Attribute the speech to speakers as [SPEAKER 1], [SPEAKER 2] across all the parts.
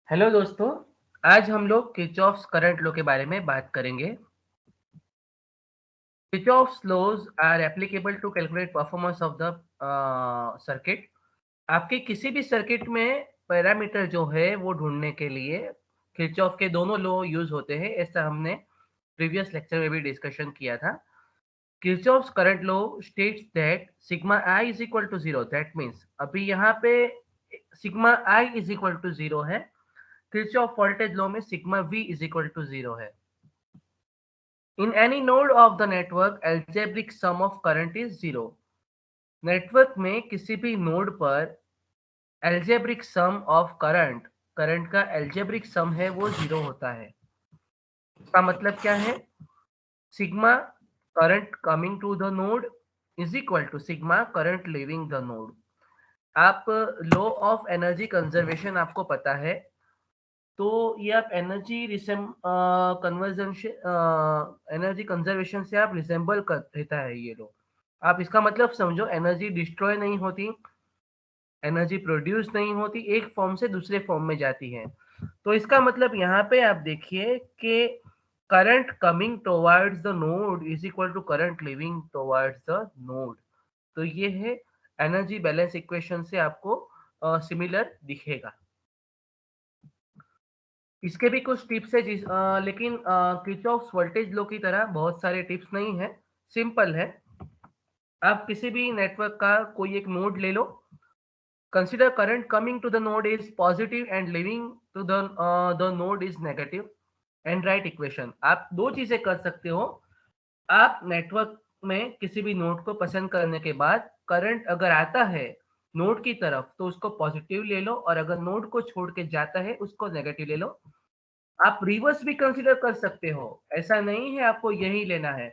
[SPEAKER 1] Hello दोस्तों, आज हम लोग किरचॉफ्स करंट लॉ के बारे में बात करेंगे। Kirchhoff's laws are applicable to calculate performance of the circuit. आपके किसी भी सर्किट में पैरामीटर जो है वो ढूंढने के लिए किरचॉफ के दोनों लॉ यूज होते हैं। ऐसा हमने प्रीवियस लेक्चर में भी डिस्कशन किया था। Kirchhoff's current law states that sigma I is equal to zero. That means अभी यहाँ पे sigma I is equal to zero है। किरचॉफ वोल्टेज लॉ में sigma V is equal to zero है। In any node of the network, algebraic sum of current is zero. Network में किसी भी node पर algebraic sum of current, current का algebraic sum है वो जीरो होता है। इसका मतलब क्या है? Sigma current coming to the node is equal to sigma current leaving the node. आप लॉ ऑफ एनर्जी कंजर्वेशन आपको पता है, तो ये आप एनर्जी कन्वर्जन एनर्जी कंजर्वेशन से आप रिसेंबल कर देता है ये लोग। आप इसका मतलब समझो, एनर्जी डिस्ट्रॉय नहीं होती, एनर्जी प्रोड्यूस नहीं होती, एक फॉर्म से दूसरे फॉर्म में जाती है। तो इसका मतलब यहाँ पे आप देखिए कि current coming towards the node is equal to current leaving towards the node. तो ये है एनर्जी बैलेंस इक्वेशन से आपको सिमिलर दिखेगा। इसके भी कुछ टिप्स है लेकिन किरचॉफ्स वोल्टेज लॉ की तरह बहुत सारे टिप्स नहीं है, सिंपल है। आप किसी भी नेटवर्क का कोई एक नोड ले लो, consider current coming to the node is positive and leaving to the node is negative and write equation. आप दो चीजें कर सकते हो। आप नेटवर्क में किसी भी नोड को पसंद करने के बाद करंट अगर आता है नोड की तरफ तो उसको पॉजिटिव ले लो, और अगर नोड को छोड़ के जाता है उसको नेगेटिव ले लो। आप रिवर्स भी कंसीडर कर सकते हो, ऐसा नहीं है आपको यही लेना है।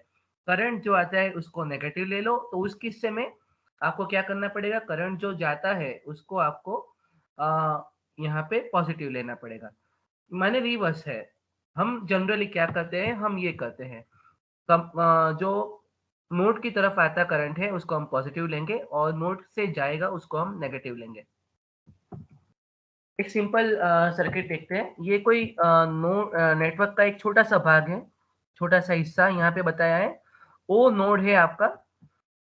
[SPEAKER 1] करंट जो आता है उसको नेगेटिव ले लो, तो उस किस्से में आपको क्या करना पड़ेगा, करंट जो जाता है उसको आपको आ, यहाँ पे पॉजिटिव लेना पड़ेगा। माने रिवर्स है। हम जनरली क्या करते हैं, हम ये करते हैं, जो नोड की तरफ आता करंट है उसको हम पॉजिटिव लेंगे और नोड से जाएगा उसको हम नेगेटिव लेंगे। एक सिंपल सर्किट देखते हैं। ये कोई नेटवर्क का एक छोटा सा भाग है, छोटा सा हिस्सा यहाँ पे बताया है। ओ नोड है आपका,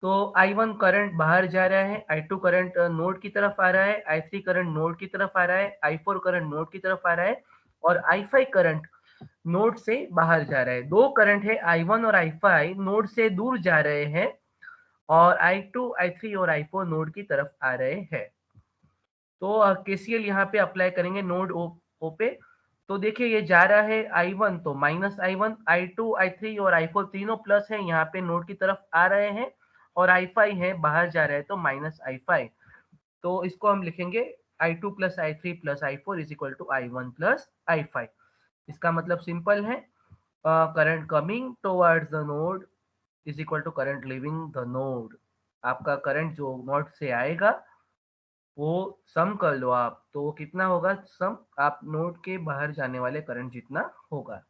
[SPEAKER 1] तो I1 करंट बाहर जा रहा है, I2 करंट नोड की तरफ आ रहा है, I3 करंट नोड की तरफ आ रहा है, I4 करंट नोड की तरफ आ रहा है, और I5 करंट नोड से बाहर जा रहा है। दो करंट है I1 और I5 नोड से दूर जा रहे हैं, और I2, I3 और I4 नोड की तरफ आ रहे हैं। तो केसीएल यहाँ पे अप्लाई करेंगे नोड ओ पे। तो देखिए ये जा रहा है I1 तो माइनस I1, I2, I3 और I4 तीनों प्लस है, यहाँ पे नोड की तरफ आ रहे हैं, और I5 है बाहर जा रहे हैं तो माइनस I5। तो इसको हम लिखेंगे I2 plus I3 plus I4 is equal to I1 plus I5। इसका मतलब सिंपल है, current coming towards the node is equal to current leaving the node. आपका करंट जो नोड से आएगा वो सम कर लो आप, तो वो कितना होगा, सम आप नोड के बाहर जाने वाले करंट जितना होगा।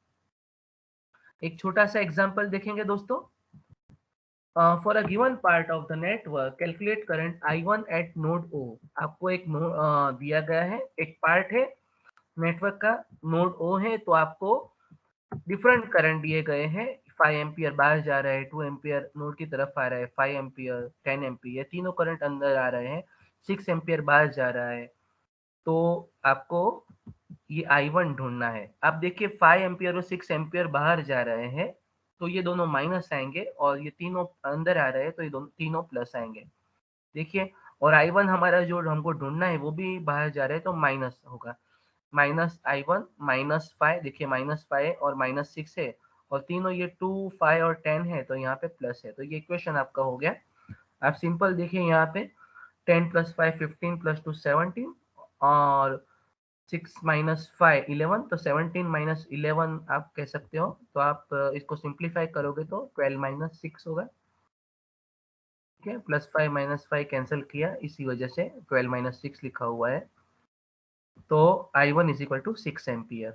[SPEAKER 1] एक छोटा सा एग्जांपल देखेंगे दोस्तों। For a given part of the network calculate current I1 eight node O। आपको एक नोड दिया गया है, एक पार्ट है नेटवर्क का, नोड O है, तो आपको डिफरेंट करंट दिए गए हैं। 5 एम्पियर बाहर जा रहा है, 2 एम्पियर नोड की तरफ आ रहा है, 5 एम्पियर, 10 एम्पियर, तीनों करंट अंदर आ रहे हैं, 6 एम्पियर बाहर जा रहा है। तो आपको ये I1 ढूंढना है। अब देखिए 5 एम्पियर और 6 एम्पियर बाहर जा रहे हैं, तो ये दोनों माइनस आएंगे, और ये तीनों अंदर आ रहे हैं तो ये दोनों तीनों प्लस आएंगे। देखिए, और I1 हमारा जो हमको ढूंढना है वो भी बाहर जा रहे हैं तो माइनस होगा। माइनस I1 माइनस 5, देखिए माइनस 5 और माइनस 6 है, और तीनों ये 2, 5 और 10 है, तो यहाँ पे प्लस है। तो ये इक्वेशन आपका हो गया। आप सिंपल देखिए यहाँ पे 10 प्लस 5 15 प्लस 2 17, और 6 माइनस 5 11, तो 17 माइनस 11 आप कह सकते हो। तो आप इसको सिंप्लीफाई करोगे तो 12 माइनस 6 होगा। ठीक है, प्लस 5 माइनस 5 कैंसिल किया, इसी वजह से 12 माइनस 6 लिखा हुआ है। तो I1 is equal to 6 ampere.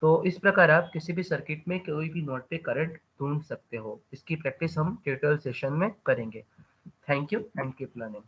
[SPEAKER 1] तो इस प्रकार आप किसी भी सर्किट में कोई भी नोड पे करंट ढूंढ सकते हो। इसकी प्रैक्टिस हम ट्यूटोरियल सेशन में करेंगे। Thank you and keep learning.